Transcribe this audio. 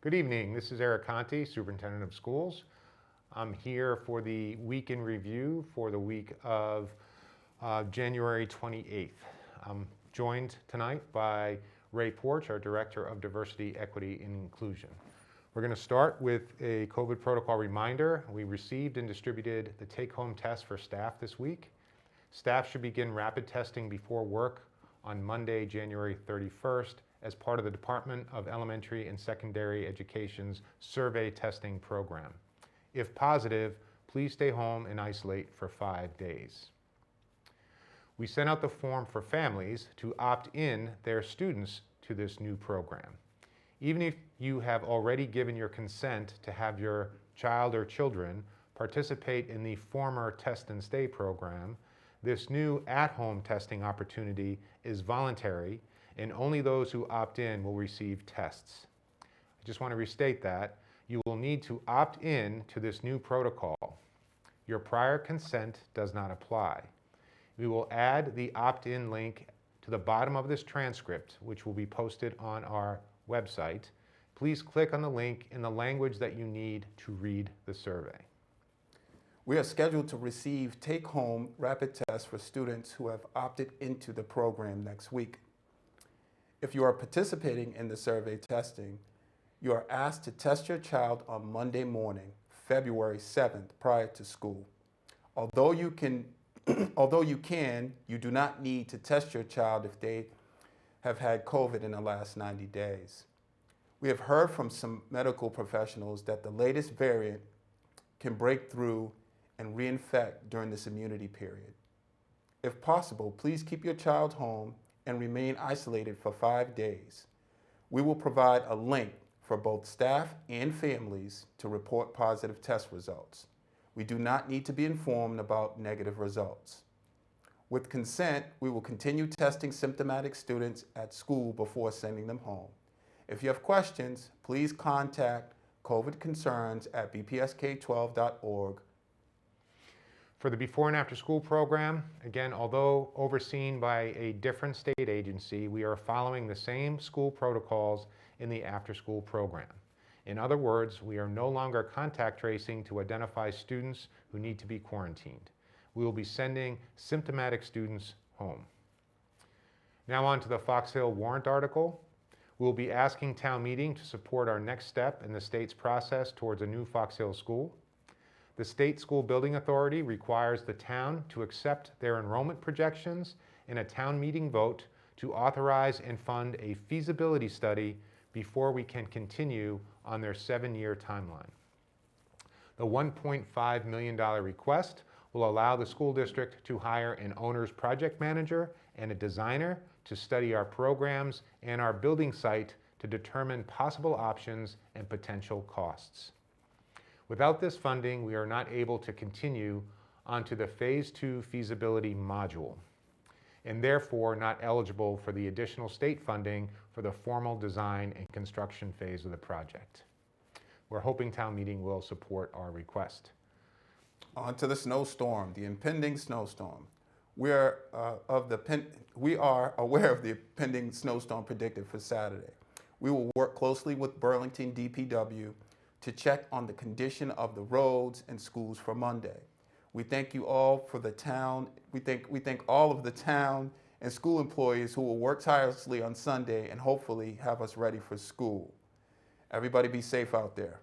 Good evening. This is Eric Conti, Superintendent of Schools. I'm here for the week in review for the week of January 28th. I'm joined tonight by Ray Porch, our Director of Diversity, Equity, and Inclusion. We're going to start with a COVID protocol reminder. We received and distributed the take-home test for staff this week. Staff should begin rapid testing before work on Monday, January 31st, as part of the Department of Elementary and Secondary Education's survey testing program. If positive, please stay home and isolate for 5 days. We sent out the form for families to opt in their students to this new program. Even if you have already given your consent to have your child or children participate in the former Test and Stay program, this new at-home testing opportunity is voluntary, and only those who opt in will receive tests. I just want to restate that. You will need to opt in to this new protocol. Your prior consent does not apply. We will add the opt-in link to the bottom of this transcript, which will be posted on our website. Please click on the link in the language that you need to read the survey. We are scheduled to receive take-home rapid tests for students who have opted into the program next week. If you are participating in the survey testing, you are asked to test your child on Monday morning, February 7th, prior to school. Although you do not need to test your child if they have had COVID in the last 90 days. We have heard from some medical professionals that the latest variant can break through and reinfect during this immunity period. If possible, please keep your child home and remain isolated for 5 days. We will provide a link for both staff and families to report positive test results. We do not need to be informed about negative results. With consent, we will continue testing symptomatic students at school before sending them home. If you have questions, please contact covidconcerns@bpsk12.org. For the before and after school program, again, although overseen by a different state agency, we are following the same school protocols in the after school program. In other words, we are no longer contact tracing to identify students who need to be quarantined. We will be sending symptomatic students home. Now on to the Fox Hill Warrant article. We will be asking town meeting to support our next step in the state's process towards a new Fox Hill school. The State School Building Authority requires the town to accept their enrollment projections in a town meeting vote to authorize and fund a feasibility study before we can continue on their 7-year timeline. The $1.5 million request will allow the school district to hire an owner's project manager and a designer to study our programs and our building site to determine possible options and potential costs. Without this funding, we are not able to continue onto the Phase 2 feasibility module, and therefore not eligible for the additional state funding for the formal design and construction phase of the project. We're hoping town meeting will support our request. On to the snowstorm, the impending snowstorm. We are aware of the impending snowstorm predicted for Saturday. We will work closely with Burlington DPW to check on the condition of the roads and schools for Monday. We thank you all for the town. We thank all of the town and school employees who will work tirelessly on Sunday and hopefully have us ready for school. Everybody be safe out there.